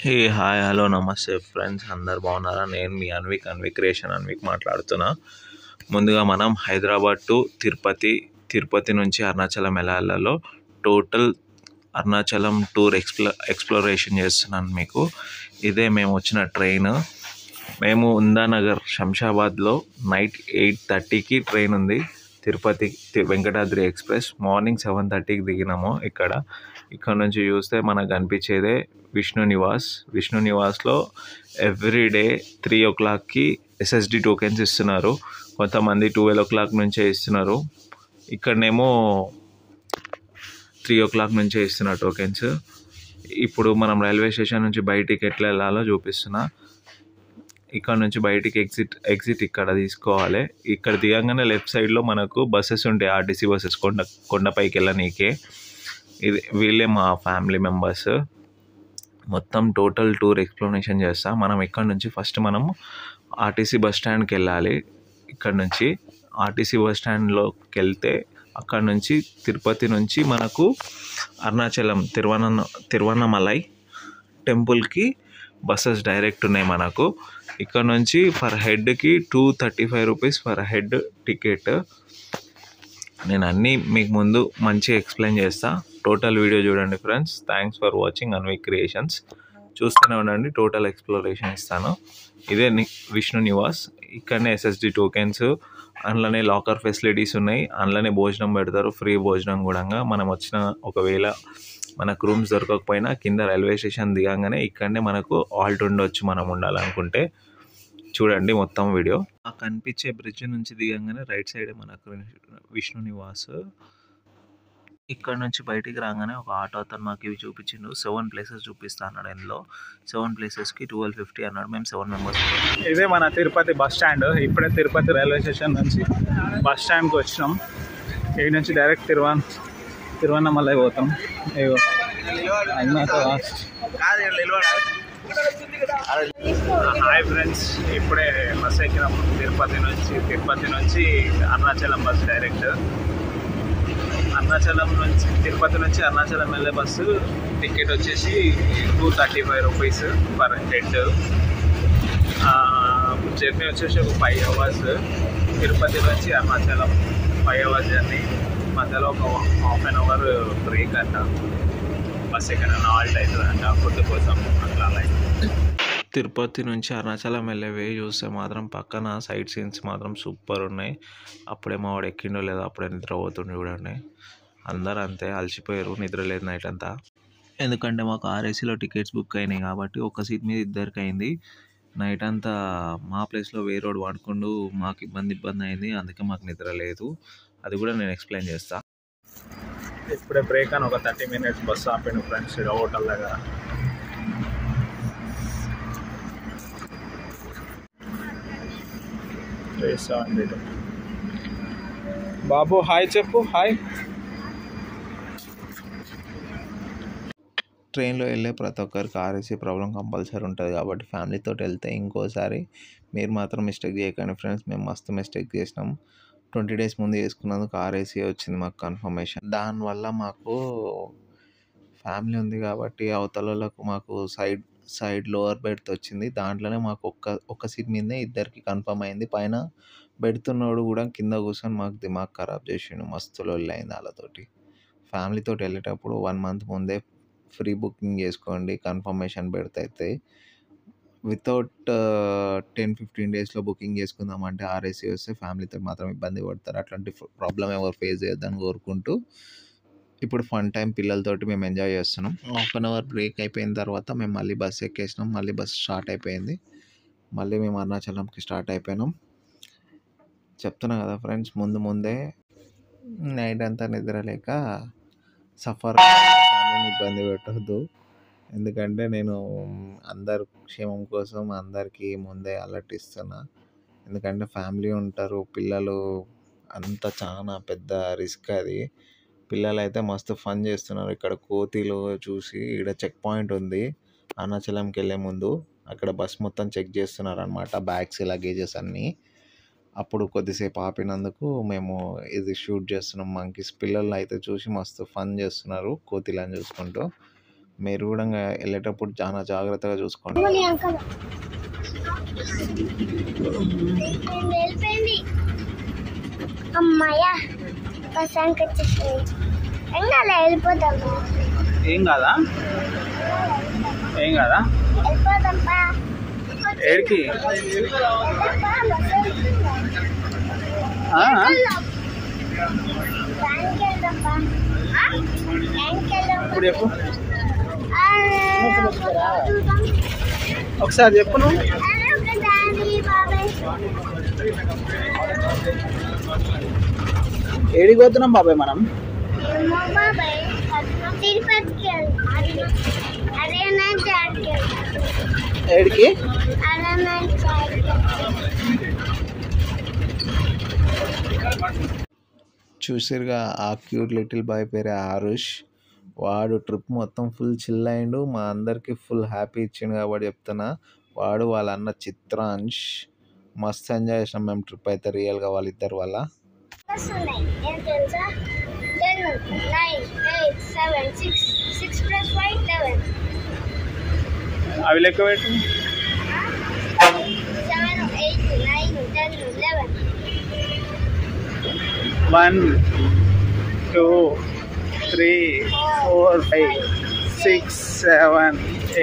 Hey hi hello నమస్తే friends, అందరు బాగున్నారా? నేను మీ అన్విక్ మాట్లాడుతున్నా. ముందుగా మనం హైదరాబాద్ టు తిరుపతి నుంచి అరుణాచలం వెళ్ళాలలో టోటల్ అరుణాచలం టూర్ ఎక్స్ప్లోరేషన్ చేస్తున్నాను మీకు. ఇదే మేము వచ్చిన ట్రైన్. మేము ఉందానగర్ శంషాబాద్లో నైట్ 8:30కి ట్రైన్ ఉంది. తిరుపతి వెంకటాద్రి ఎక్స్ప్రెస్ మార్నింగ్ 7:30కి దిగినాము. ఇక్కడ నుంచి చూస్తే మనకు కనిపించేదే విష్ణు నివాస్లో ఎవ్రీడే 3 o'clockకి ఎస్ఎస్డి టోకెన్స్ ఇస్తున్నారు. కొంతమంది 12 o'clock నుంచే ఇస్తున్నారు. ఇక్కడనేమో 3 o'clock నుంచే ఇస్తున్నారు టోకెన్స్. ఇప్పుడు మనం రైల్వే స్టేషన్ నుంచి బయటికి ఎట్లా వెళ్ళాలో చూపిస్తున్నా. ఇక్కడ నుంచి బయటికి ఎగ్జిట్ ఇక్కడ తీసుకోవాలి. ఇక్కడ దిగంగానే లెఫ్ట్ సైడ్లో మనకు బస్సెస్ ఉంటాయి, ఆర్టీసీ బస్సెస్ కొండపైకి వెళ్ళనీకే. వీళ్ళే మా ఫ్యామిలీ మెంబర్స్. మొత్తం టోటల్ టూర్ ఎక్స్ప్లెనేషన్ చేస్తాం. మనం ఇక్కడ నుంచి ఫస్ట్ మనము ఆర్టీసీ బస్ స్టాండ్కి వెళ్ళాలి. ఇక్కడ నుంచి ఆర్టీసీ బస్ స్టాండ్లోకి వెళ్తే అక్కడ నుంచి తిరుపతి నుంచి మనకు అరుణాచలం తిరువన్నమలై టెంపుల్కి బస్సెస్ డైరెక్ట్ ఉన్నాయి మనకు. ఇక్కడ నుంచి ఫర్ హెడ్కి 235 రూపీస్ ఫర్ హెడ్ టికెట్. నేను అన్నీ మీకు ముందు మంచిగా ఎక్స్ప్లెయిన్ చేస్తా. టోటల్ వీడియో చూడండి friends. Thanks for watching Anvik creations. చూస్తూనే ఉండండి, టోటల్ ఎక్స్ప్లోరేషన్ ఇస్తాను. ఇదే విష్ణు నివాస్. ఇక్కడనే ఎస్ఎస్డి టోకెన్స్, అందులోనే లాకర్ ఫెసిలిటీస్ ఉన్నాయి. అందులోనే భోజనం పెడతారు, ఫ్రీ భోజనం కూడా. మనం వచ్చిన ఒకవేళ మనకు రూమ్స్ దొరకకపోయినా కింద రైల్వే స్టేషన్ దిగంగానే ఇక్కడనే మనకు ఆల్ట్ ఉండొచ్చు మనం ఉండాలనుకుంటే. చూడండి మొత్తం వీడియో. ఆ కనిపించే బ్రిడ్జ్ నుంచి దిగంగానే రైట్ సైడ్ మనకు విష్ణు నివాస్. ఇక్కడ నుంచి బయటికి రాగానే ఒక ఆటో అతను మాకు ఇవి చూపించిండు. 7 ప్లేసెస్ చూపిస్తా అన్నాడు. ఇందులో 7 ప్లేసెస్కి 1250 అన్నాడు. మేము 7 మెంబర్స్. ఇదే మన తిరుపతి బస్ స్టాండ్. ఇప్పుడే తిరుపతి రైల్వే స్టేషన్ నుంచి బస్ స్టాండ్కి వచ్చినాం. ఇక్కడ నుంచి డైరెక్ట్ తిరువన్నమలై పోతాం. హాయ్ ఫ్రెండ్స్, ఇప్పుడే బస్ ఎక్కినాం. తిరుపతి నుంచి అరుణాచలం బస్ డైరెక్ట్. తిరుపతి నుంచి అరుణాచలం వెళ్ళే బస్సు టికెట్ వచ్చేసి 235 రూపీస్ పర్ హెడ్. జర్నీ వచ్చేసి ఒక 5 hours. తిరుపతి నుంచి అరుణాచలం 5 hours జర్నీ. మధ్యలో ఒక ½ an hour బ్రేక్ అంట. బస్ ఎక్కడైనా ఆల్ట్ అవుతుందంట ఫుడ్ కోసం. అట్లా తిరుపతి నుంచి అరుణాచలం వెళ్ళే వే చూస్తే మాత్రం పక్కన సైట్ సీన్స్ మాత్రం సూపర్ ఉన్నాయి. అప్పుడే మా వాడు ఎక్కిండో లేదో అప్పుడే నిద్రపోతుండే. చూడండి, అందరూ అంతే అలసిపోయారు, నిద్ర లేదు నైట్ అంతా. ఎందుకంటే మాకు ఆర్ఏసీలో టికెట్స్ బుక్ అయినాయి కాబట్టి ఒక సీట్ మీద ఇద్దరికి అయింది. నైట్ అంతా మా ప్లేస్లో వేరేవాడు పడుకుండు. మాకు ఇబ్బంది అయింది, అందుకే మాకు నిద్ర లేదు. అది కూడా నేను ఎక్స్ప్లెయిన్ చేస్తా. ఇప్పుడే బ్రేక్ అని ఒక 30 minutes బస్సు ఆపాను ఫ్రెండ్స్ హోటల్ దగ్గర. బాబు హాయ్ చెప్పు. హాయ్. ట్రైన్లో వెళ్ళే ప్రతి ఒక్కరికి ఆర్ఏసీ ప్రాబ్లం కంపల్సరీ ఉంటుంది కాబట్టి ఫ్యామిలీతో వెళ్తే ఇంకోసారి మీరు మాత్రం మిస్టేక్ చేయకండి ఫ్రెండ్స్. మేము మస్తు మిస్టేక్ చేసినాం. 20 days ముందు చేసుకున్నందుకు ఆర్ఏసీ వచ్చింది మాకు కన్ఫర్మేషన్. దానివల్ల మాకు ఫ్యామిలీ ఉంది కాబట్టి అవతల వాళ్ళకు మాకు సైడ్ లోవర్ బెర్త్ వచ్చింది. దాంట్లోనే మాకు ఒక్క సీట్ మీదనే ఇద్దరికి కన్ఫర్మ్ అయింది. పైన పెడుతున్నాడు కూడా కింద కూర్చొని మాకు దిమాగ్ ఖరాబ్ చేసిండు. మస్తు లొల్లి అయింది వాళ్ళతోటి. ఫ్యామిలీతో వెళ్ళేటప్పుడు 1 month ముందే ఫ్రీ బుకింగ్ చేసుకోండి, కన్ఫర్మేషన్ పెడితే. వితౌట్ 10-15 daysలో బుకింగ్ చేసుకుందామంటే ఆర్ఏసీ వస్తే ఫ్యామిలీతో మాత్రం ఇబ్బంది పడతారు. అట్లాంటి ప్రాబ్లం ఎవరు ఫేస్ చేయొద్దని కోరుకుంటూ ఇప్పుడు ఫన్ టైం పిల్లలతోటి మేము ఎంజాయ్ చేస్తున్నాం. ½ an hour బ్రేక్ అయిపోయిన తర్వాత మేము మళ్ళీ బస్సు ఎక్కేసినాం. మళ్ళీ బస్సు స్టార్ట్ అయిపోయింది. మళ్ళీ మేము అరుణాచలంకి స్టార్ట్ అయిపోయినాం. చెప్తున్నా కదా ఫ్రెండ్స్, ముందే నైట్ అంతా నిద్ర లేక సఫర్ ఇబ్బంది పెట్టద్దు. ఎందుకంటే నేను అందరు క్షేమం కోసం అందరికీ ముందే అలర్ట్ ఇస్తున్నా. ఎందుకంటే ఫ్యామిలీ ఉంటారు, పిల్లలు అంతా చాలా పెద్ద రిస్క్ అది. పిల్లలు అయితే మస్తు ఫన్ చేస్తున్నారు. ఇక్కడ కోతిలో చూసి ఇక్కడ చెక్ పాయింట్ ఉంది అరుణాచలంకి వెళ్ళే ముందు. అక్కడ బస్ మొత్తం చెక్ చేస్తున్నారు అనమాట, బ్యాగ్స్ లగేజెస్ అన్నీ. అప్పుడు కొద్దిసేపు ఆపినందుకు మేము ఇది షూట్ చేస్తున్నాం. మంకీస్ పిల్లలు అయితే చూసి మస్తు ఫన్ చేస్తున్నారు కోతిలను చూసుకుంటూ. మీరు కూడా వెళ్ళేటప్పుడు చాలా జాగ్రత్తగా చూసుకోండి. అమ్మాయ్యా బస్సానికి వచ్చేసింది. వెళ్ళిపోతాం. ఏం కాదా వెళ్ళిపోతాంపా. ఏడికి ఇప్పుడు చెప్పు ఒకసారి చెప్పు నువ్వు. ఏడికి పోతున్నాం బాబాయ్ మనం? ఏడికి? చూసిరుగా ఆ క్యూట్ లిటిల్ బాయ్ పేరే ఆరుష్. వాడు ట్రిప్ మొత్తం ఫుల్ చిల్ అయిండు, మా అందరికి ఫుల్ హ్యాపీ ఇచ్చిండు కాబట్టి చెప్తున్నా. వాడు వాళ్ళ అన్న చిత్రాంశ్ మస్తు ఎంజాయ్ చేసినాం మేము ట్రిప్ అయితే రియల్గా వాళ్ళిద్దరు వల్ల. అవి లెక్క పెట్టు. 1 2 3 4 5 6 7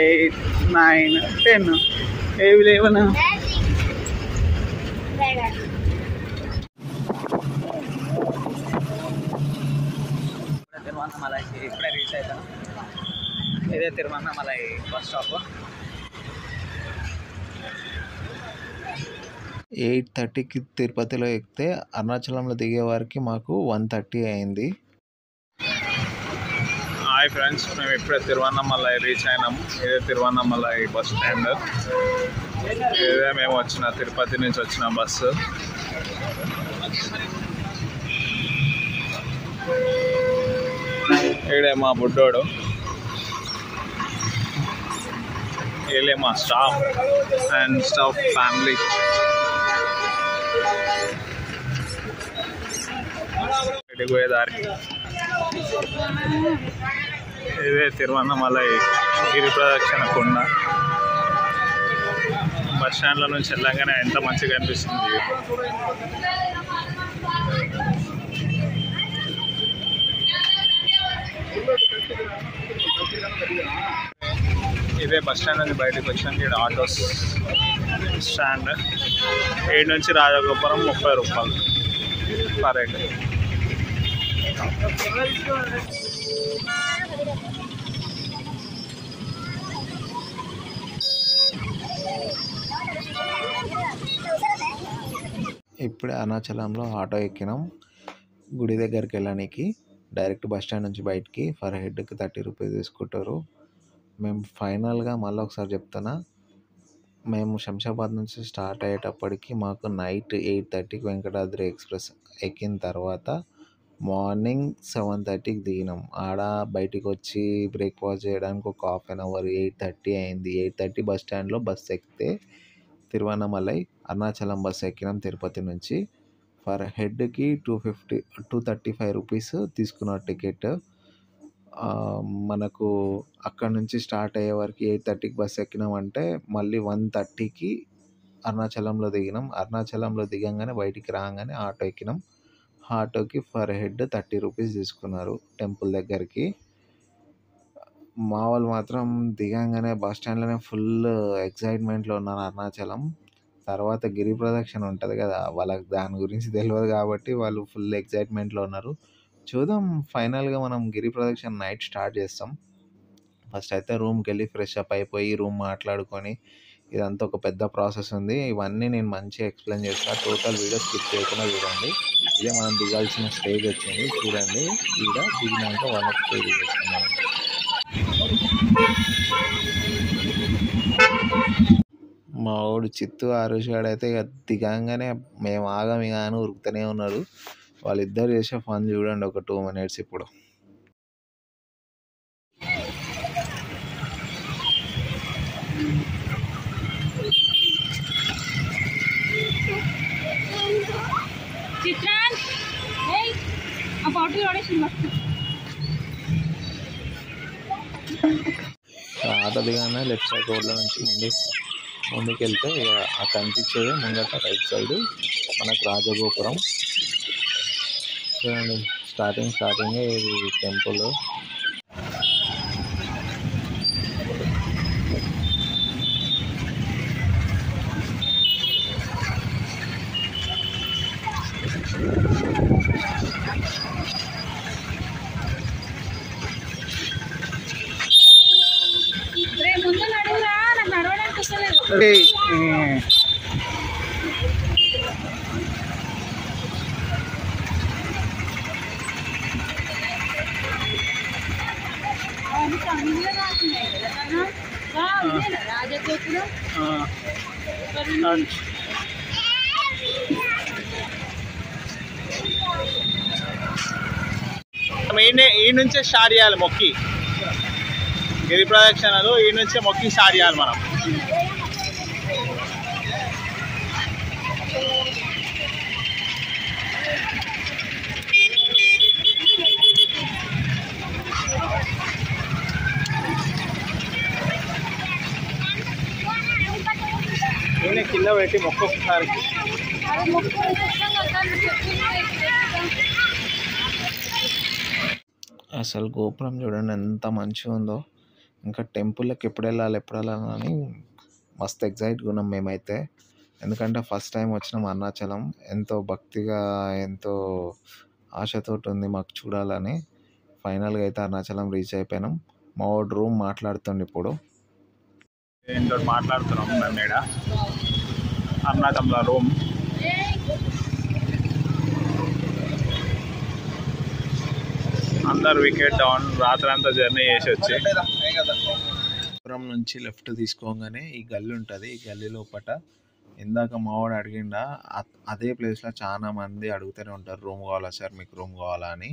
8 9 10 ఏవి లేవనా? తిరువన్నమలైకి ఇప్పుడే రీచ్ అవుతాను. ఇదే తిరువన్నమలై బస్ స్టాప్. 8:30కి తిరుపతిలో ఎక్కితే అరుణాచలంలో దిగే వారికి మాకు 1:30 అయింది. హాయ్ ఫ్రెండ్స్, మేము ఇప్పుడే తిరువన్నమలై రీచ్ అయినాము. ఇదే తిరువన్నమలై బస్ స్టాండ్. ఇదే మేము తిరుపతి నుంచి వచ్చిన బస్సు. ఈడే మా బుడ్డోడు, వీళ్ళే మా స్టాఫ్ అండ్ స్టాఫ్ ఫ్యామిలీ. ఇంటికి పోయేదారి ఇదే తిరువన్నమలై గిరి ప్రదక్షిణ కొండ. బస్ స్టాండ్ల నుంచి వెళ్ళగానే ఎంత మంచిగా అనిపిస్తుంది. ఇదే బస్ స్టాండ్ నుంచి బయటకు వచ్చాను. ఇక్కడ ఆటోస్ స్టాండ్. 7 నుంచి రాజగోపురం 30 రూపాయలు పర్ హెడ్. ఇప్పుడే అరుణాచలంలో ఆటో ఎక్కినాం గుడి దగ్గరికి వెళ్ళడానికి. డైరెక్ట్ బస్ స్టాండ్ నుంచి బయటికి ఫర్ హెడ్కి 30 రూపీస్ తీసుకుంటారు. మేము ఫైనల్గా మళ్ళీ ఒకసారి చెప్తున్నా, మేము శంషాబాద్ నుంచి స్టార్ట్ అయ్యేటప్పటికి మాకు నైట్ 8:30కి వెంకటాద్రి ఎక్స్ప్రెస్ ఎక్కిన తర్వాత మార్నింగ్ 7:30కి దిగినాం. ఆడ బయటికి వచ్చి బ్రేక్ఫాస్ట్ చేయడానికి ఒక ½ an hour 8:30 అయింది. 8:30 బస్ స్టాండ్లో బస్సు ఎక్కితే తిరువన్నమలై అరుణాచలం బస్సు ఎక్కినాం తిరుపతి నుంచి. ఫర్ హెడ్కి 235 రూపీస్ తీసుకున్నారు టికెట్. మనకు అక్కడ నుంచి స్టార్ట్ అయ్యే వరకు 8:30కి బస్సు ఎక్కినామంటే మళ్ళీ 1:30కి అరుణాచలంలో దిగినాం. అరుణాచలంలో దిగంగానే బయటికి రాగానే ఆటో ఎక్కినాం. ఆటోకి ఫర్ హెడ్ 30 రూపీస్ తీసుకున్నారు టెంపుల్ దగ్గరికి. మా వాళ్ళు మాత్రం దిగంగానే బస్ స్టాండ్లోనే ఫుల్ ఎక్సైట్మెంట్లో ఉన్నారు అరుణాచలం. తర్వాత గిరి ప్రదక్షిణ ఉంటుంది కదా, వాళ్ళకి దాని గురించి తెలియదు కాబట్టి వాళ్ళు ఫుల్ ఎక్సైట్మెంట్లో ఉన్నారు. చూద్దాం, ఫైనల్గా మనం గిరి ప్రదక్షిణ నైట్ స్టార్ట్ చేస్తాం. ఫస్ట్ అయితే రూమ్కి వెళ్ళి ఫ్రెష్ అప్ అయిపోయి రూమ్ మాట్లాడుకొని, ఇదంతా ఒక పెద్ద ప్రాసెస్ ఉంది. ఇవన్నీ నేను మంచిగా ఎక్స్ప్లెయిన్ చేస్తాను. టోటల్ వీడియో స్కిప్ చేయకుండా చూడండి. ఇదే మనం దిగాల్సిన స్టేజ్ వచ్చింది చూడండి. ఇక్కడ దిగినాక వాళ్ళకి స్టేజ్ చేస్తున్నాం. మా వాడు చిత్తు ఆరుష్ గాడు అయితే ఇక దిగంగానే మేము ఆగమి కానీ ఉరుకుతూనే ఉన్నారు. వాళ్ళిద్దరు చేసే ఫన్ చూడండి ఒక 2 minutes ఇప్పుడు. చిత్రాన్ ఆ ఫోటో రాగానే లెఫ్ట్ సైడ్ రోడ్ల నుంచి ముందుకెళ్తే ఆ కనిపించేది ముంగట రైట్ సైడ్ మనకు రాజగోపురం. చూడండి స్టార్టింగ్ ఇది టెంపుల్. ఈ నుంచే స్టార్ట్ చేయాలి మొక్కి, గిరి ప్రదక్షిణలు ఈ నుంచే మొక్కి స్టార్ట్ చేయాలి మనం. నేనే కింద పెట్టి మొక్క ఒకసారి అసలు గోపురం చూడండి ఎంత మంచిగా ఉందో. ఇంకా టెంపుల్కి ఎప్పుడు వెళ్ళాలి అని మస్తు ఎగ్జైట్గా ఉన్నాం మేమైతే. ఎందుకంటే ఫస్ట్ టైం వచ్చినాం అరుణాచలం. ఎంతో భక్తిగా ఎంతో ఆశతోటి ఉంది మాకు చూడాలని. ఫైనల్గా అయితే అరుణాచలం రీచ్ అయిపోయినాం. మా వాడు రూమ్ మాట్లాడుతుండే ఇప్పుడు. దీంతో మాట్లాడుతున్నాం నన్నేడ అరుణాచలంలో రూమ్. అందరు వికెట్ డౌన్ రాత్రి అంతా జర్నీ చేసి వచ్చి పురం నుంచి లెఫ్ట్ తీసుకోగానే ఈ గల్లీ ఉంటుంది. ఈ గల్లీ లోపట ఇందాక మావాడు అడిగిండా అదే ప్లేస్లో చాలా మంది అడుగుతూనే ఉంటారు రూమ్ కావాలా సార్, మీకు రూమ్ కావాలా అని.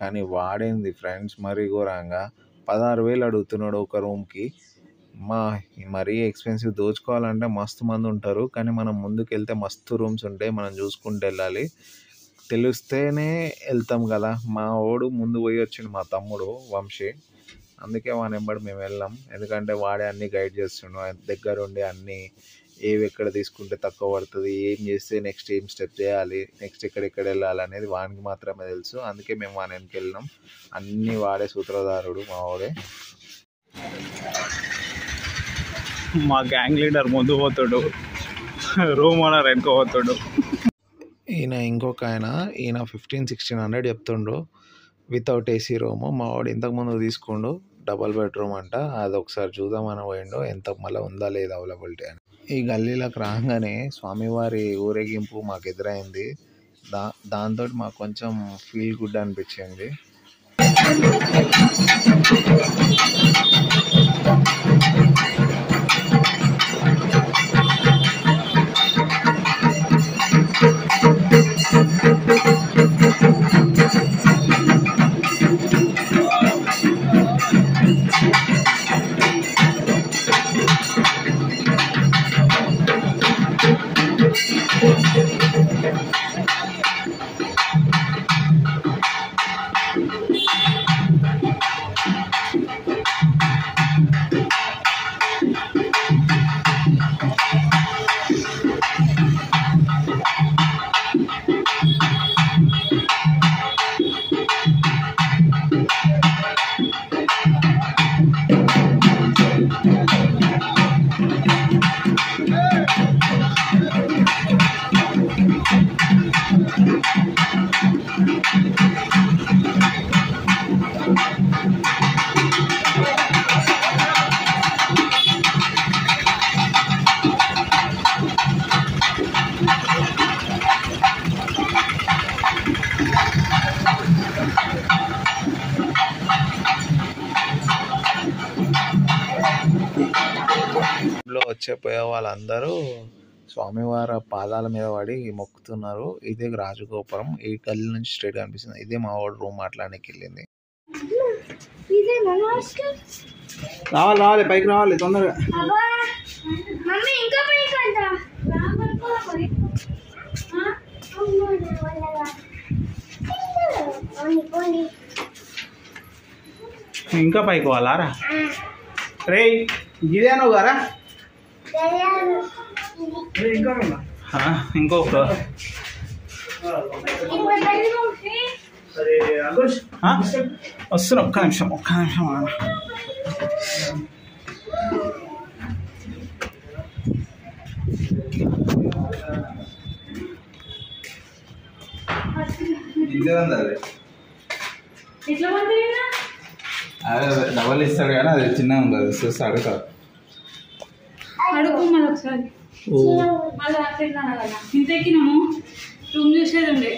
కానీ వాడేంది ఫ్రెండ్స్ మరీ ఘోరంగా 16,000 అడుగుతున్నాడు ఒక రూమ్కి. మరీ ఎక్స్పెన్సివ్. దోచుకోవాలంటే మస్తు మంది ఉంటారు, కానీ మనం ముందుకు వెళ్తే మస్తు రూమ్స్ ఉంటాయి, మనం చూసుకుంటూ వెళ్ళాలి. తెలిస్తేనే వెళ్తాం కదా. మా వాడు ముందు పోయి వచ్చిండు, మా తమ్ముడు వంశీ. అందుకే వాని వెంబడి మేము వెళ్ళాం. ఎందుకంటే వాడే అన్నీ గైడ్ చేస్తుండు దగ్గరుండి. అన్నీ ఏవి ఎక్కడ తీసుకుంటే తక్కువ పడుతుంది, ఏం చేస్తే నెక్స్ట్ ఏం స్టెప్ చేయాలి, నెక్స్ట్ ఎక్కడెక్కడ వెళ్ళాలి అనేది వానికి మాత్రమే తెలుసు. అందుకే మేము వాని వెనక్కి వెళ్ళినాం. అన్నీ వాడే సూత్రధారుడు మా వాడే. మా గ్యాంగ్ లీడర్ ముందు పోతాడు, రూమ్ ఓనర్ వెనుక పోతాడు. ఇంకొక ఈయన 1500-1600 చెప్తుండు వితౌట్ ఏసీ రూము. మా వాడు ఇంతకుముందు తీసుకోండు డబల్ బెడ్రూమ్ అంట. అది ఒకసారి చూద్దామని పోయిండు ఎంత మళ్ళీ ఉందా లేదా అవైలబిలిటీ అని. ఈ గల్లీలోకి రాగానే స్వామివారి ఊరేగింపు మాకు ఎదురైంది. దాంతో మాకు కొంచెం ఫీల్ గుడ్ అనిపించింది. వచ్చేపోయే వాళ్ళందరూ స్వామివారి పాదాల మీద పడి మొక్కుతున్నారు. ఇదే రాజగోపురం. ఈ గల్లీ నుంచి స్ట్రైట్ కనిపిస్తుంది. ఇదే మా వాడు రూమ్ మాట్లాడడానికి వెళ్ళింది. రావాలి పైకి రావాలి తొందరగా. ఇంకా పైకి పోవాలారా రే? ఇదేనో గారా ఇంకో వస్తున్నా ఒక్క నిమిషం అదే డబల్ ఇస్తాడు కానీ అది చిన్నగా ఉంది, అది చూస్తే అడుగుతాడు. అడుగు మళ్ళీ ఒకసారి మళ్ళీ అట్లా కదా ఇంత ఎక్కినాము రూమ్ చూసేది ఉండే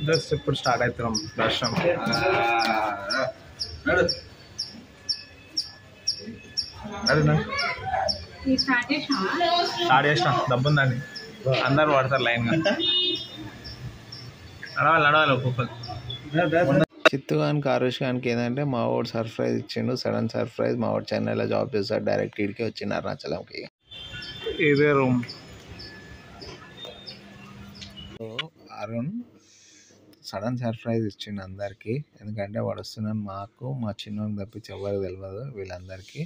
జస్ట్ ఇప్పుడు స్టార్ట్ అవుతున్నాం దర్శనం. స్టార్ట్ చేసిన డబ్బుందండి, అందరు పడతారు లైన్గా. నడవాలి ఒక్కొక్కరు. చిత్తుగానికి ఆరుష్ గానికి ఏంటంటే మా వాడు సర్ప్రైజ్ ఇచ్చిండు, సడన్ సర్ప్రైజ్. మా వాడు చెన్నైలో జాబ్ చేస్తాడు, డైరెక్ట్ ఇడికి వచ్చిండు అరుణాచలంకి. ఇదే రూమ్. అరుణ్ సడన్ సర్ప్రైజ్ ఇచ్చిండు అందరికీ, ఎందుకంటే వాడు వస్తున్నాను మాకు మా చిన్నోనికి తప్పించి ఎవరికి తెలియదు వీళ్ళందరికీ.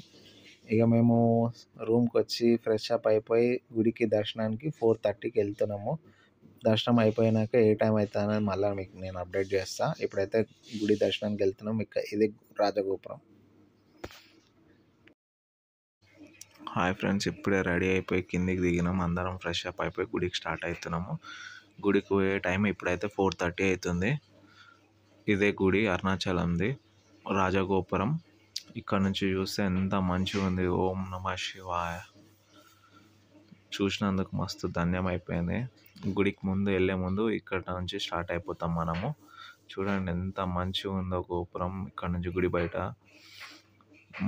ఇక మేము రూమ్కి వచ్చి ఫ్రెష్ అప్ అయిపోయి గుడికి దర్శనానికి 4:30కి వెళ్తున్నాము. దర్శనం అయిపోయినాక ఏ టైం అవుతుందని మళ్ళీ మీకు నేను అప్డేట్ చేస్తాను. ఇప్పుడైతే గుడి దర్శనానికి వెళ్తున్నాం. ఇది రాజగోపురం. హాయ్ ఫ్రెండ్స్, ఇప్పుడే రెడీ అయిపోయి కిందికి దిగినాం. అందరం ఫ్రెష్ అప్ అయిపోయి గుడికి స్టార్ట్ అవుతున్నాము. గుడికి పోయే టైం ఇప్పుడైతే 4:30 అవుతుంది. ఇదే గుడి అరుణాచలంది రాజగోపురం. ఇక్కడ నుంచి చూస్తే ఎంత మంచిగా ఉంది. ఓం నమః శివాయ. చూసినందుకు మస్తు ధన్యం అయిపోయింది. గుడికి వెళ్ళే ముందు ఇక్కడ నుంచి స్టార్ట్ అయిపోతాం మనము. చూడండి ఎంత మంచిగా ఉందో గోపురం. ఇక్కడ నుంచి గుడి బయట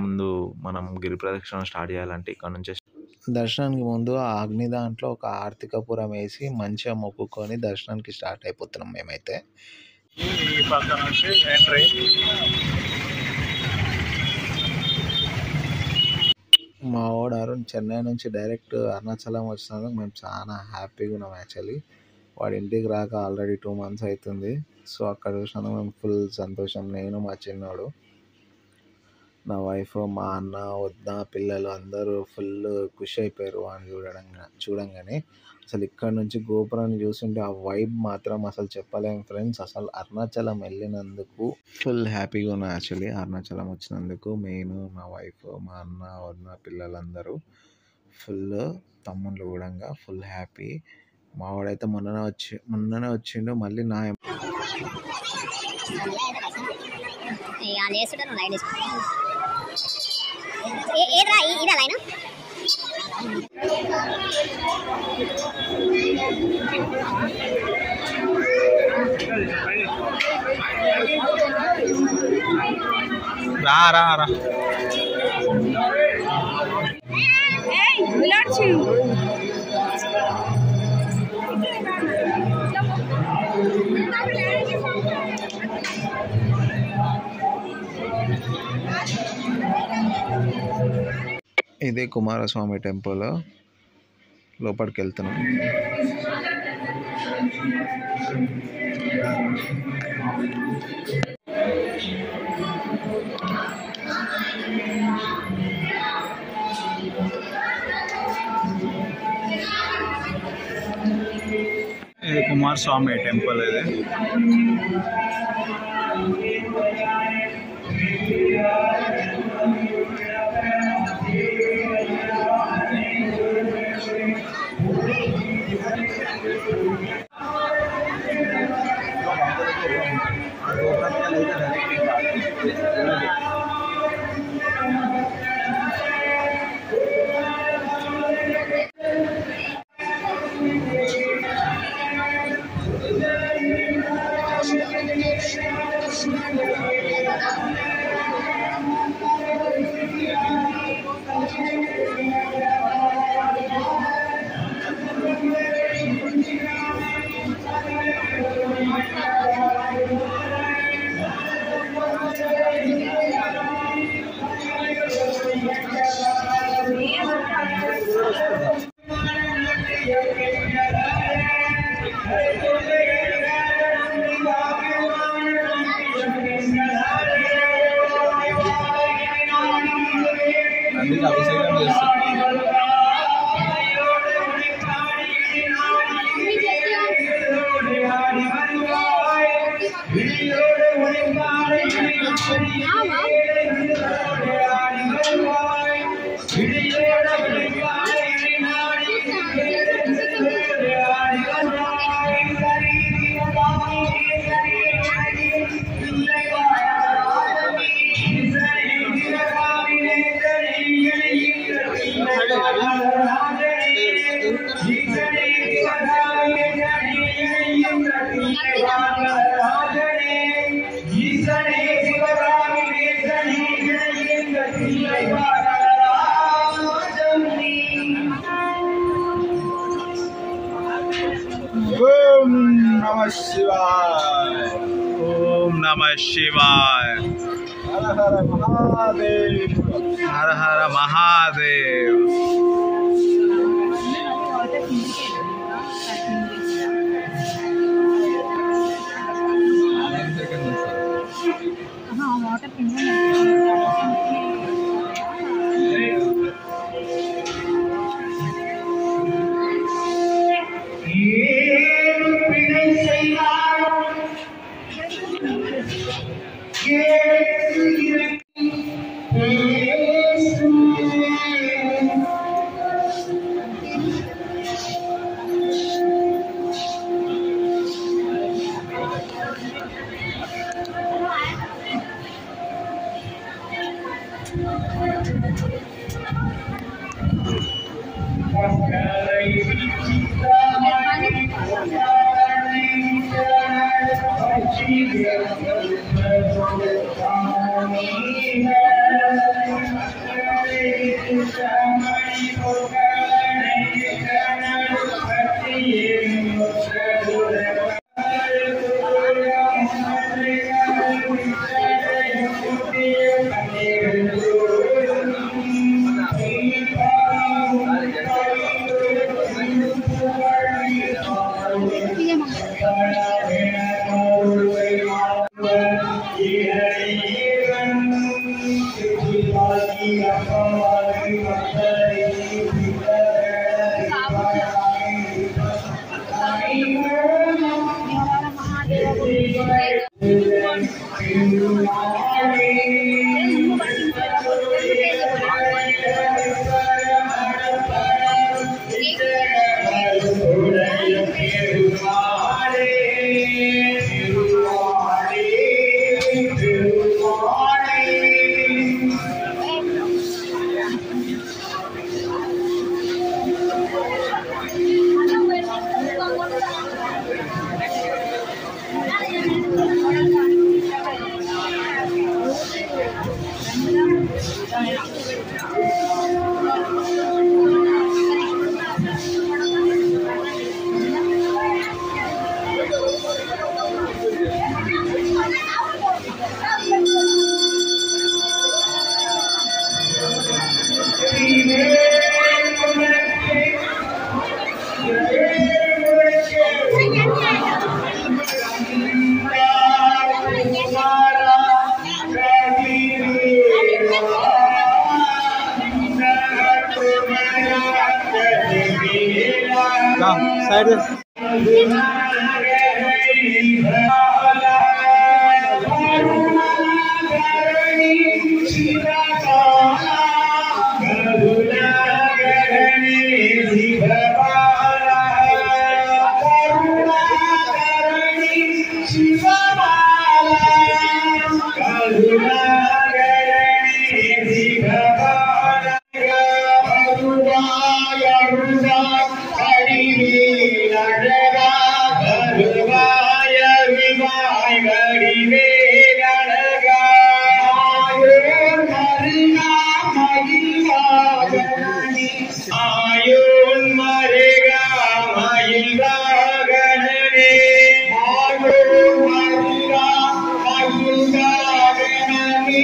ముందు మనం గిరి ప్రదక్షిణ స్టార్ట్ చేయాలంటే ఇక్కడ నుంచి దర్శనానికి ముందు ఆ అగ్ని దాంట్లో ఒక ఆర్తికపురం వేసి మంచిగా మొక్కుకొని దర్శనానికి స్టార్ట్ అయిపోతున్నాం మేమైతే. ఈ పక్క నుంచి ఎంట్రీ. మా వాడు అరుణ్ చెన్నై నుంచి డైరెక్ట్ అరుణాచలం వచ్చినందుకు మేము చాలా హ్యాపీగా ఉన్నాం. యాక్చువల్లీ వాడి ఇంటికి రాక ఆల్రెడీ 2 months అవుతుంది. సో అక్కడ చూసినందుకు మేము ఫుల్ సంతోషం. నేను మా చిన్నోడు, నా వైఫ్, మా అన్న, వద్ద పిల్లలు అందరూ ఫుల్ ఖుషి అయిపోయారు అని చూడంగానే. అసలు ఇక్కడ నుంచి గోపురాన్ని చూస్తుంటే ఆ వైబ్ మాత్రం అసలు చెప్పలేము ఫ్రెండ్స్. అసలు అరుణాచలం వెళ్ళినందుకు ఫుల్ హ్యాపీగా ఉన్నా. యాక్చువల్లీ అరుణాచలం వచ్చినందుకు నేను, మా వైఫ్, మా అన్న, వదిన, పిల్లలందరూ ఫుల్, తమ్ముళ్ళు కూడా ఫుల్ హ్యాపీ. మా వాడైతే మొన్ననే వచ్చిండు. మళ్ళీ నా రా ఇదే కుమారస్వామి టెంపుల్. లోపలికి వెళ్తున్నాం. ఇది కుమారస్వామి టెంపుల్. ఇది ఇట్లా అభిషేకం చేస్తారు. ఓం నమః శివాయ. ఓం నమః శివాయ. హర హర మహాదేవ్. హర హర మహాదేవ్. Side Thank you.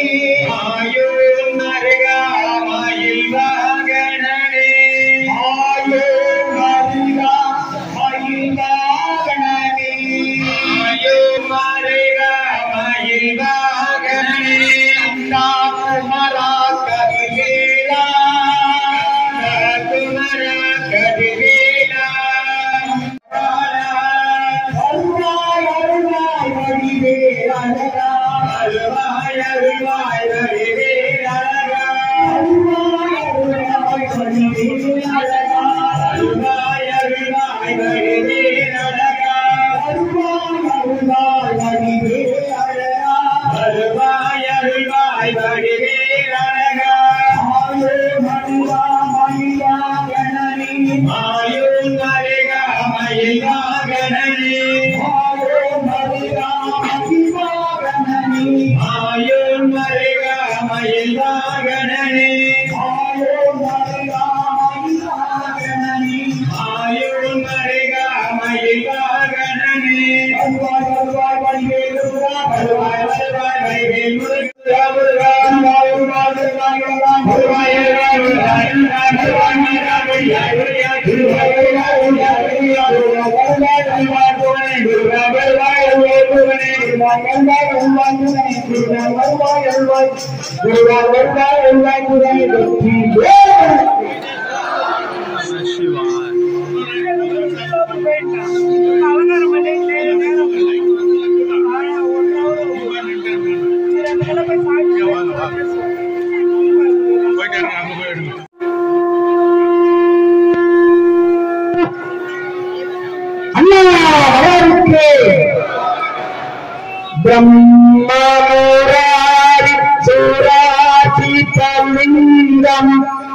ब्रह्ममुरारि सुराचितलिङ्गं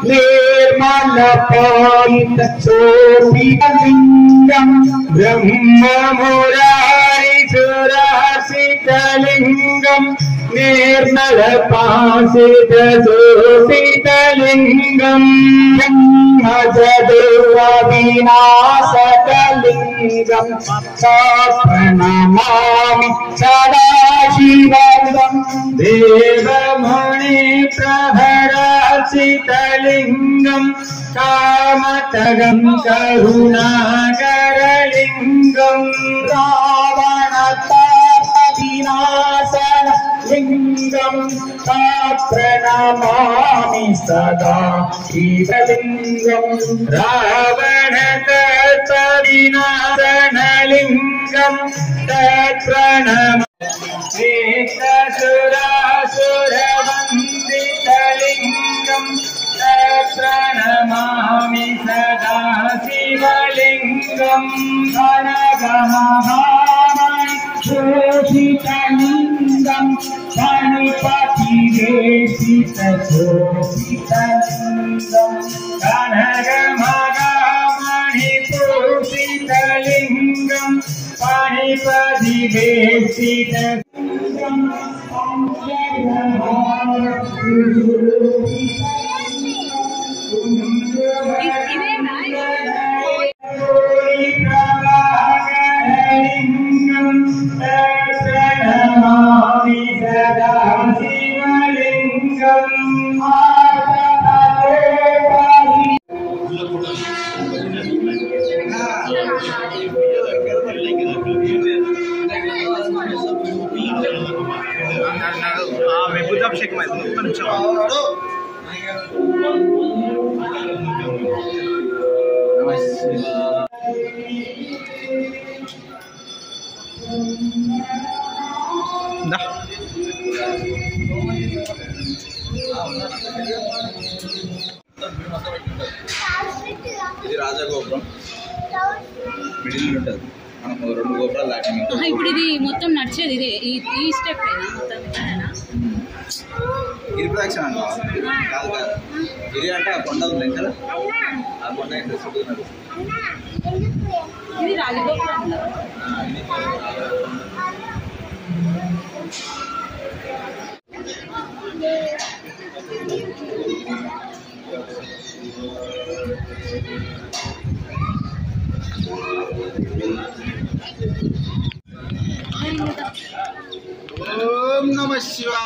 निर्मलपालितशोभितलिङ्गं ब्रह्ममुरारि सुराचितलिङ्गं निर्मलपालितशोभितलिङ्गं ब्रह्मजदुर्विनाशकलिङ्गं प्रणमामि सदाशिवं देवमणिप्रभरार्चितलिङ्गं कामतगं करुणाकरलिङ्गं रावणतापविनाशनलिङ्गं प्रणमामि सदा शिवलिङ्गं रावणतपविनाशनलिङ्गं तत्प्रणमामि श्वेतसुरासुरवन्दितलिङ्गं तत्प्रणमामि सदा शिवलिङ्गं घनघमहामणि शोषितलिङ्गं फणिपतिवेशितशोषितलिङ्गं घनघमहामणिपूषितलिङ्गं फणिपतिवेशितलिङ्गं ఇది రాజగోపురం మిడిల్ ఉంటుంది మనం 2 గోపురాలు దాటినాం. ఇప్పుడు ఇది మొత్తం నడిచేది ఇదే ఈ స్టెప్ మొత్తం గిరి ప్రదక్షిణ కాదు కాదు గిరి అంటే ఆ కొండ ఉంది కదా ఆ కొండ చుట్టూ ఇది రాజగోపురం. ఓం నమః శివాయ.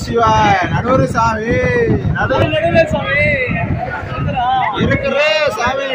శివాయ నడూరు స్వామి నడూరు స్వామి ఇరుకురే స్వామి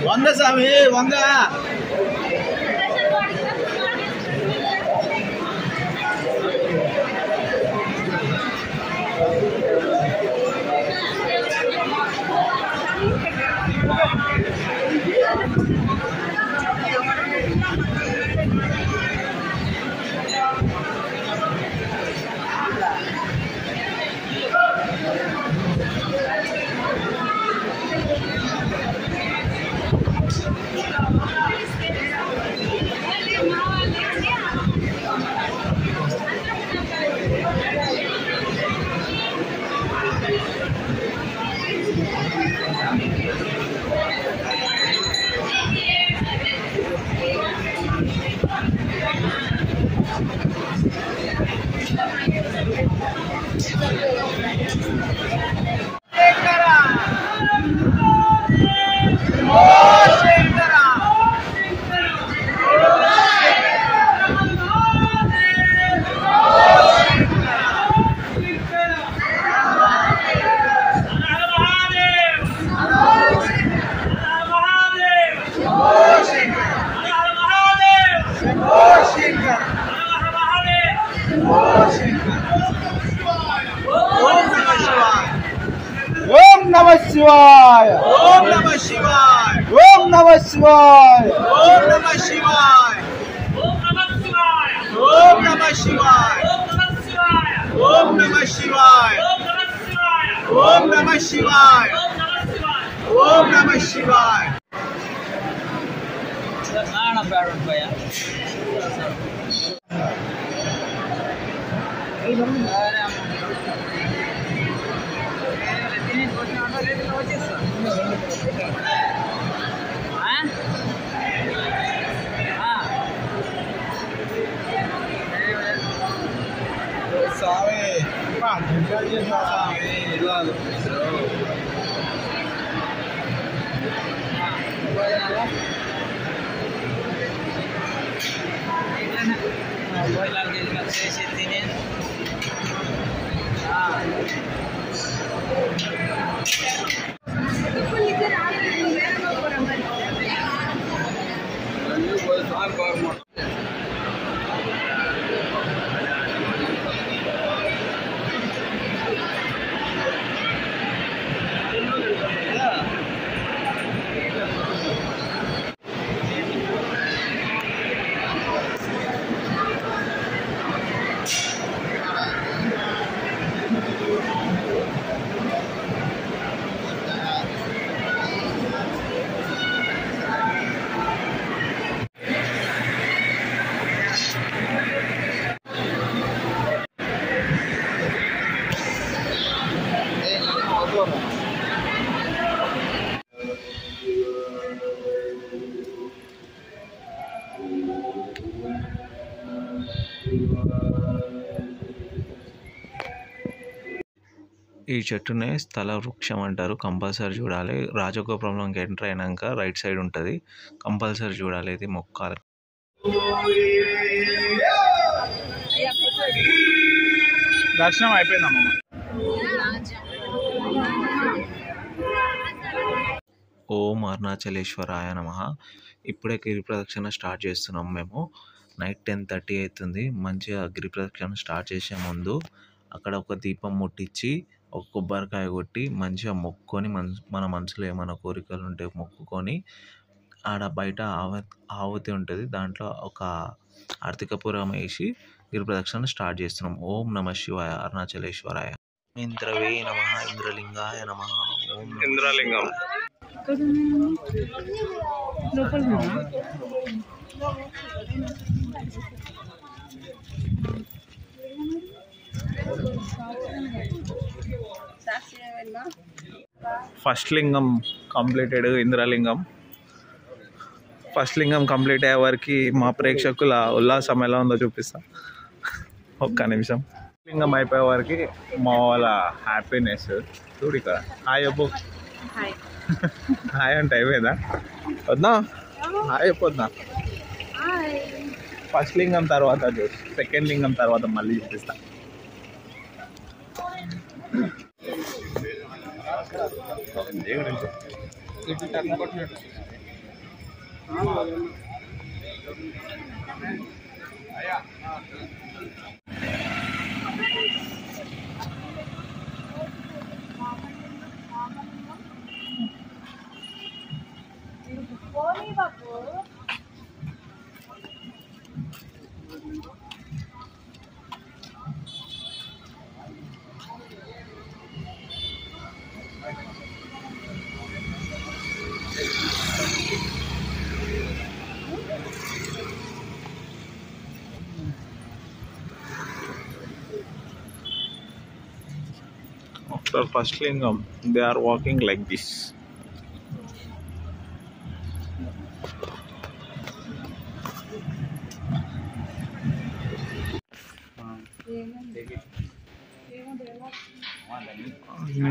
వంద స్వామి వంద ఓం నమ శివాయ ఓం నమ శివాయ ఓం నమ శివాయ ఓం నమ శివాయ ఓం నమ శివాయ ఓం నమ శివాయ ఓం నమ శివాయ ఓం నమ శివాయ ఈ చెట్టునే స్థల వృక్షం అంటారు. కంపల్సరీ చూడాలి. రాజగోపురంలోకి ఎంటర్ అయినాక రైట్ సైడ్ ఉంటుంది. కంపల్సరీ చూడాలి. ఇది మొక్కాలి. దర్శనం అయిపోయిందమ్మ. ఓం అరుణాచలేశ్వరాయ నమః. ఇప్పుడే గిరి ప్రదక్షిణ స్టార్ట్ చేస్తున్నాం మేము. నైట్ 10:30 అవుతుంది. మంచిగా గిరి ప్రదక్షిణ స్టార్ట్ చేసే ముందు అక్కడ ఒక దీపం ముట్టించి ఒక కొబ్బరికాయ కొట్టి మంచిగా మొక్కుకొని మన మనసులో ఏమైనా కోరికలు ఉంటే మొక్కుకొని ఆడ బయట ఆవుతి ఉంటుంది. దాంట్లో ఒక ఆర్తికపురం వేసి గిరి ప్రదక్షిణ స్టార్ట్ చేస్తున్నాం. ఓం నమ శివాయ అరుణాచలేశ్వరాయ. ఇంద్రవే నమ ఇంద్రలింగాయ నమ. ఓం ఇంద్రలింగం. ఫస్ట్ లింగం కంప్లీటెడ్. ఇంద్రలింగం ఫస్ట్ లింగం కంప్లీట్ అయ్యే వరకు మా ప్రేక్షకుల ఉల్లాసం ఎలా ఉందో చూపిస్తా. ఒక్క నిమిషం. లింగం అయిపోయే వరకు మా వాళ్ళ హ్యాపీనెస్ చూడు. ఇక్కడ హాయ్ చెప్పు. హాయ్ అంటే అయిపోయిందా? వద్దా హాయ్ చెప్పొద్దా? ఫస్ట్ లింగం తర్వాత చూసి సెకండ్ లింగం తర్వాత మళ్ళీ చూపిస్తా. After first lingam, they are walking like this.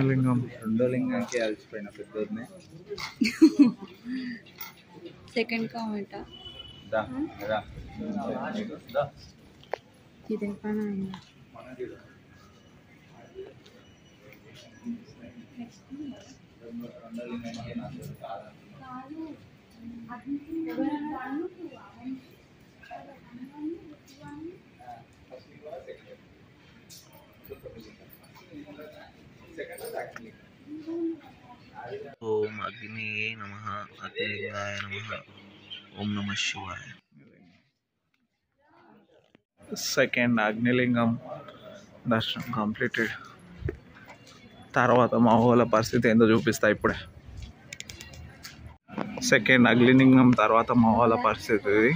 లింగం రెండో లింగానికి అలసిపోయిన పెద్దోడిని. సెకండ్ కామెంట్ ఇదే పని. ఓం అగ్నియే నమః అగ్నిలింగాయ నమః. ఓం నమ శివాయ. సెకండ్ అగ్నిలింగం దర్శనం కంప్లీటెడ్. తర్వాత మా వాళ్ళ పరిస్థితి ఏందో చూపిస్తా ఇప్పుడే. సెకండ్ అగ్నిలింగం తర్వాత మా వాళ్ళ పరిస్థితి ఇది.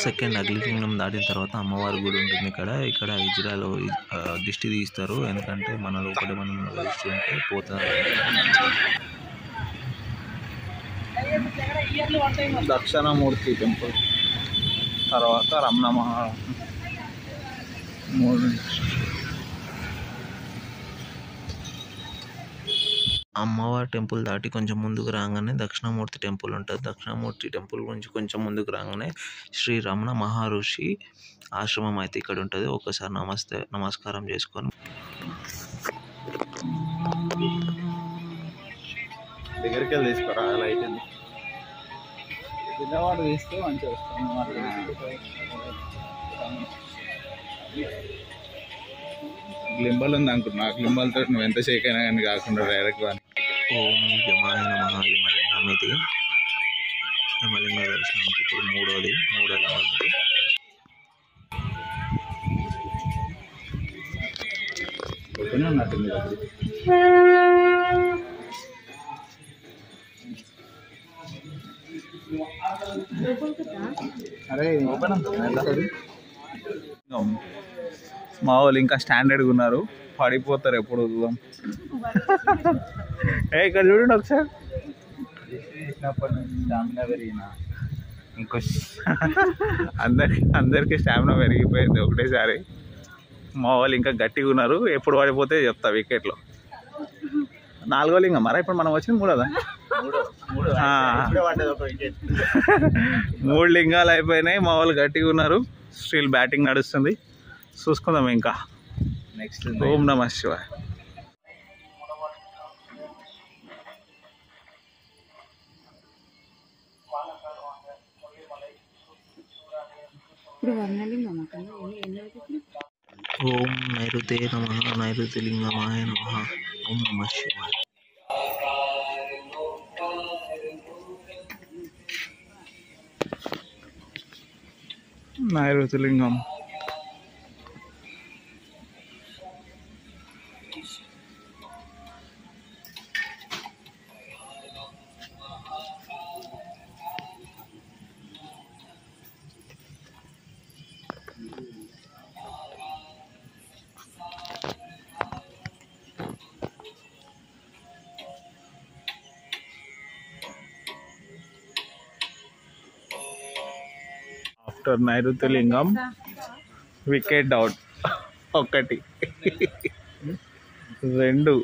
సెకండ్ అగ్నిలింగం దాటిన తర్వాత అమ్మవారి గుడి ఉంటుంది. ఇక్కడ ఇజ్రాలో దిష్టి తీస్తారు. ఎందుకంటే మన లోపల మనం దిష్టి ఉంటే పోతారు. దక్షిణామూర్తి టెంపుల్ తర్వాత రమణ మహా అమ్మవారి టెంపుల్ దాటి కొంచెం ముందుకు రాగానే దక్షిణామూర్తి టెంపుల్ ఉంటుంది. దక్షిణామూర్తి టెంపుల్ గురించి కొంచెం ముందుకు రాగానే శ్రీ రమణ మహర్షి ఆశ్రమం అయితే ఇక్కడ ఉంటుంది. ఒకసారి నమస్కారం చేసుకొని దగ్గరికి వెళ్ళి తీసుకురా. అలా అయితే పిల్లవాడు తీస్తే మంచిగా వస్తుంది. గ్లింబల్ ఉంది అనుకుంటున్నా. గ్లింబల్తో నువ్వు ఎంత షేక్ అయినా కానీ కాకుండా డైరెక్ట్ కానీ. ఓం యమాయ నమః. యమలింగం ఇది. యమలింగ దర్శనం ఇప్పుడు మూడోది. ఓపెన్ ఉన్నట్టుంది. అరే ఓపెన్ ఉంటుంది. మా వాళ్ళు ఇంకా స్టాండర్డ్గా ఉన్నారు. పడిపోతారు ఎప్పుడు చూద్దాం. ఇక్కడ చూడండి ఒకసారి. ఇంకో అందరికి స్టామినా పెరిగిపోయింది ఒకటేసారి. మా వాళ్ళు ఇంకా గట్టిగా ఉన్నారు. ఎప్పుడు పడిపోతే చెప్తా వికెట్లో. 4వ లింగం మరా ఇప్పుడు మనం వచ్చింది 3వ. 3 లింగాలు అయిపోయినాయి. మా వాళ్ళు గట్టిగా ఉన్నారు. స్టిల్ బ్యాటింగ్ నడుస్తుంది. చూసుకుందాం ఇంకా నెక్స్ట్. ఓం నమః శివాయ. ఓం నైరుతే నమః నైరుతిలింగమాయ నమః. ఓం నమః శివాయ. నైరుతిలింగం. ఆఫ్టర్ నైరుతిలింగం వికెట్ అవుట్. 1 2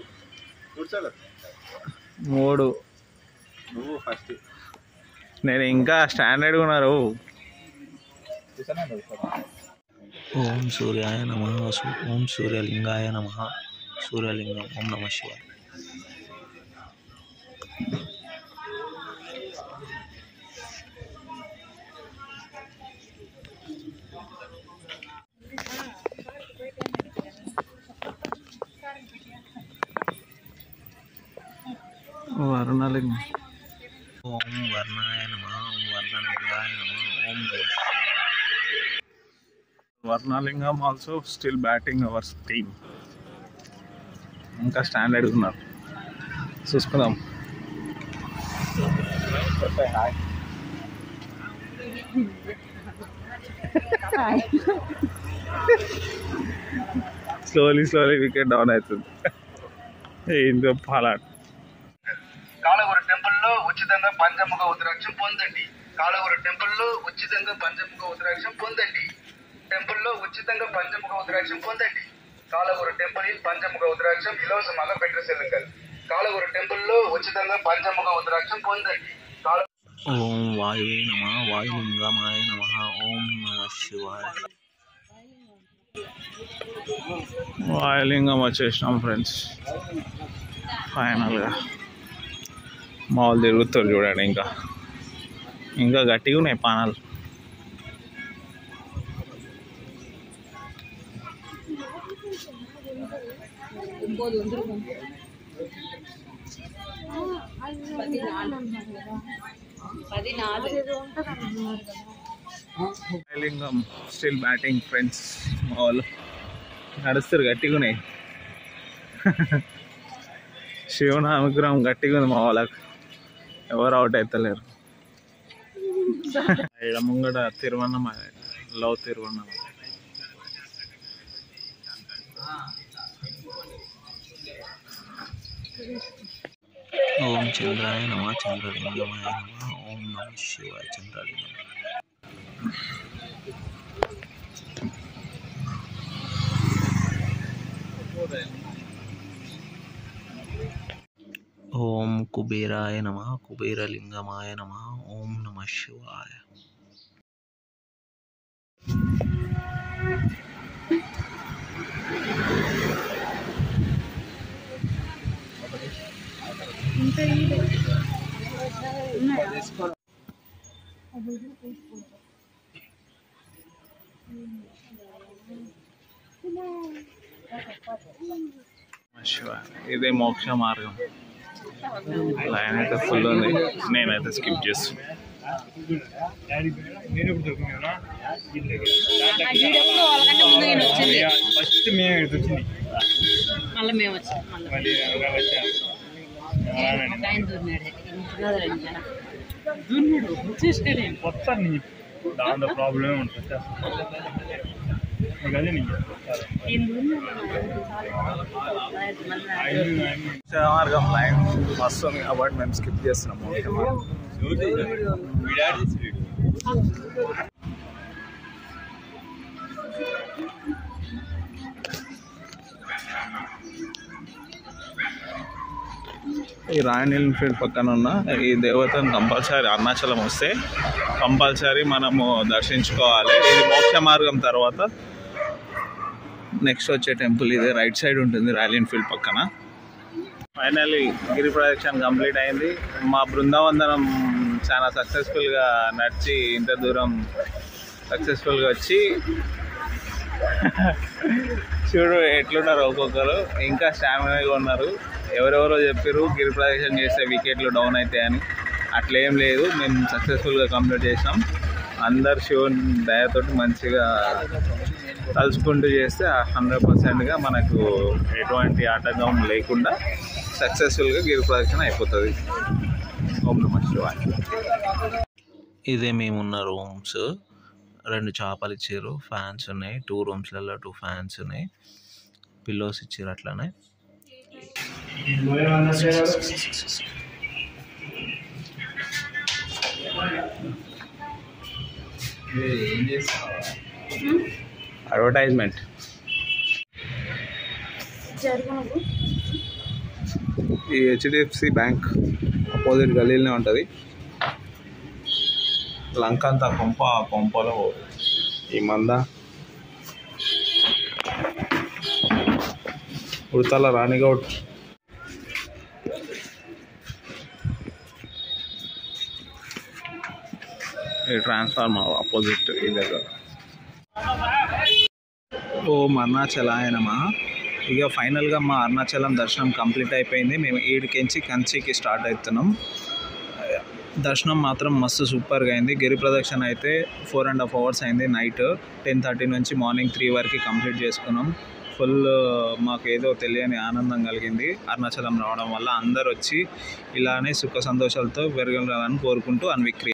3. నేను ఇంకా స్టాండర్డ్గా ఉన్నారు. ఓం సూర్యాయ నమః. ఓం సూర్యలింగాయ నమః. సూర్యలింగం. ఓం నమః శివాయ. వర్ణలింగం. ఓం వర్ణాయ నమః. ఓం వర్ణలింగాయ నమః. ఓం నమః. వర్ణలింగం also still batting our team. ఇంకా స్టాండర్డ్ ఉన్నారు. చూసుకుందాం. స్లోలీ వికెట్ డౌన్ అవుతుంది. ఏం చెప్పాలంటే కాళగూరు టెంపుల్లో ఉచితంగా పంచముఖ ఉత్తరాక్షం పొందండి. కాళగూరు టెంపుల్లో ఉచితంగా పంచముఖ ఉత్తరాక్షం పొందండి. టెంపుల్లో ఉచితంగా పంచముఖ ఉత్తరాక్షం పొందండి. కాళగూరు టెంపుల్ పంచముఖ ఉత్తరాక్షం ఇలవసமாக பெற்று செல்லுங்கள். కాళగూరు టెంపుల్లో ఉచితంగా పంచముఖ ఉత్తరాక్షం పొందండి. ఓం వాయువే నమః. వాయులింగమాయ నమః. ఓం నమః శివాయ. వాయులింగం వచ్చేసినాం ఫ్రెండ్స్. ఫైనల్గా మా వాళ్ళు తిరుగుతారు చూడండి. ఇంకా గట్టిగా ఉన్నాయి పానాలు. వాయులింగం స్టిల్ బ్యాటింగ్ ఫ్రెండ్స్. మా వాళ్ళు నడుస్తారు గట్టిగా ఉన్నాయి. శివుని అనుగ్రహం గట్టిగా ఉంది మా వాళ్ళకి. ఎవరు అవుట్ అవుతలేరు. ఇక్కడ ముంగడ తిరువన్నమ, లవ్ తిరువన్నమ. ఓం చంద్రాయ నమః. చంద్రలింగమాయ నమః. ఓం నమః శివాయ. చంద్రలింగం. ఓం కుబేరాయ నమః. కుబేరలింగమాయ నమః. ఓం నమః శివాయ. ఇదే మోక్ష మార్గం. లైన్ అయితే ఫుల్ ఉంది. నేనైతే స్కిప్ చేస్తున్నా. ఫస్ట్ మేము వచ్చింది. మళ్ళీ మేము వచ్చాం. వస్తారు నీ దాంట్లో ప్రాబ్లమే ఉంటుంది. అదే నీకు మార్గం లైన్ మస్తు ఉంది కాబట్టి మేము స్కిప్ చేస్తున్నాము. ఈ రాయల్ ఎన్ఫీల్డ్ పక్కన ఉన్న ఈ దేవతను కంపల్సరీ అరుణాచలం వస్తే కంపల్సరీ మనము దర్శించుకోవాలి. ఇది మోక్ష మార్గం తర్వాత నెక్స్ట్ వచ్చే టెంపుల్ ఇదే, రైట్ సైడ్ ఉంటుంది రాయల్ ఎన్ఫీల్డ్ పక్కన. ఫైనల్లీ గిరి ప్రదక్షిణ కంప్లీట్ అయింది. మా బృందావందనం చాలా సక్సెస్ఫుల్గా నడిచి ఇంత దూరం సక్సెస్ఫుల్గా వచ్చి చూడు ఎట్లున్నారు ఒక్కొక్కరు, ఇంకా స్టామినాగా ఉన్నారు. ఎవరెవరో చెప్పారు గిరి ప్రదక్షిణ చేస్తే వికెట్లు డౌన్ అవుతాయని, అట్లేం లేదు. మేము సక్సెస్ఫుల్గా కంప్లీట్ చేసినాం. అందరు శివుని దయతోటి మంచిగా తలుచుకుంటూ చేస్తే 100%గా మనకు ఎటువంటి ఆటంకం లేకుండా సక్సెస్ఫుల్గా గిరి ప్రదక్షిణ అయిపోతుంది. ఓం నమః శివాయ. ఇదే మేమున్న రూమ్స్. 2 చేపలు ఇచ్చారు, ఫ్యాన్స్ ఉన్నాయి. 2 రూమ్స్లలో 2 ఫ్యాన్స్ ఉన్నాయి, పిల్లోస్ ఇచ్చారు. అట్లానే అడ్వర్టైజ్మెంట్. ఈ హెచ్డిఎఫ్సి బ్యాంక్ అపోజిట్ గలీలోనే ఉంటుంది. లంక అంతా కొంపలో ఈ మంద ఉడతల రాణిగౌడ్. ఈ ట్రాన్స్ఫార్మర్ అపోజిట్ ఈ దగ్గర. ఓం అరుణాచలాయ నమః. ఇక ఫైనల్గా మా అరుణాచలం దర్శనం కంప్లీట్ అయిపోయింది. మేము 7 కంచికి స్టార్ట్ అవుతున్నాం. దర్శనం మాత్రం మస్తు సూపర్గా అయింది. గిరి ప్రదక్షిణ అయితే 4.5 hours అయింది. నైట్ 10:30 నుంచి మార్నింగ్ 3 వరకు కంప్లీట్ చేసుకున్నాం. ఫుల్ మాకు ఏదో తెలియని ఆనందం కలిగింది అరుణాచలం రావడం వల్ల. అందరు వచ్చి ఇలానే సుఖ సంతోషాలతో పెరగాలని కోరుకుంటూ అన్విక్రి.